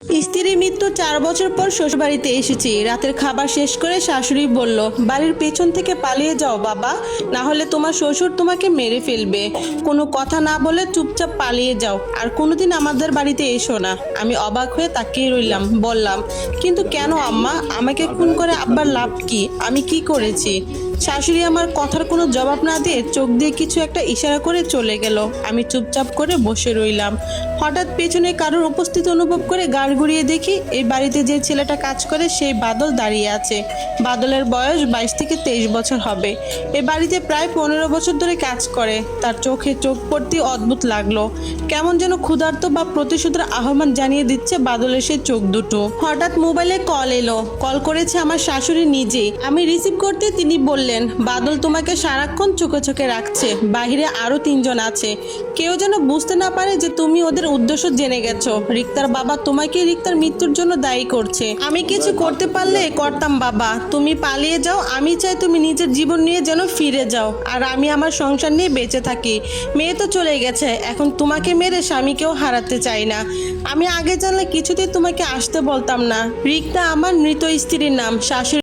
স্ত্রীর মৃত্যু 4 বছর পর শ্বশুরবাড়িতে এসেছি। রাতের খাবার শেষ করে শাশুড়ি বলল, বাড়ির পেছন থেকে পালিয়ে যাও বাবা, না হলে তোমার শ্বশুর তোমাকে মেরে ফেলবে। কোনো কথা না বলে চুপচাপ পালিয়ে যাও, আর কোনোদিন আমাদের বাড়িতে এসো না। আমি অবাক হয়ে তাকিয়ে রইলাম। বললাম, কিন্তু কেন আম্মা? আমাকে খুন করে আব্বার লাভ কি? আমি কি করেছি? শাশুড়ি আমার কথার কোনো জবাব না দিয়ে চোখ দিয়ে কিছু একটা ইশারা করে চলে গেল। আমি চুপচাপ করে বসে রইলাম। হঠাৎ পেছনে কারোর উপস্থিতি অনুভব করে গাড় ঘুরিয়ে দেখি এই বাড়িতে যে ছেলেটা কাজ করে সেই বাদল দাঁড়িয়ে আছে। বাদলের বয়স 22 থেকে 23 বছর হবে। এই বাড়িতে প্রায় 15 বছর ধরে কাজ করে। তার চোখে চোখ পড়তে অদ্ভুত লাগলো। কেমন যেন ক্ষুধার্ত বা প্রতিশোধের আহ্বান জানিয়ে দিচ্ছে বাদলের সেই চোখ দুটো। হঠাৎ মোবাইলে কল এলো। কল করেছে আমার শাশুড়ি নিজেই। আমি রিসিভ করতে তিনি বললেন, বাদল তোমাকে সারাক্ষণ চোখে চোখে রাখছে। বাহিরে আরো 3 জন আছে। কেউ যেন বুঝতে না পারে যে তুমি ওদের উদ্দেশ্য জেনে গেছো। রিক্তার বাবা তোমাকে রিক্তার মৃত্যুর জন্য দায়ী করছে। আমি কিছু করতে পারলে করতাম বাবা। তুমি পালিয়ে যাও। আমি চাই তুমি নিজের জীবন নিয়ে যেন ফিরে যাও, আর আমি আমার সংসার নিয়ে বেঁচে থাকি। মেয়ে তো চলে গেছে, এখন তোমাকে মেরে স্বামীকেও হারাতে চাই না। আমি আগে জানলে কিছুতেই তোমাকে আসতে বলতাম না। রিক্তা আমার মৃত স্ত্রীর নাম। শাশুড়ি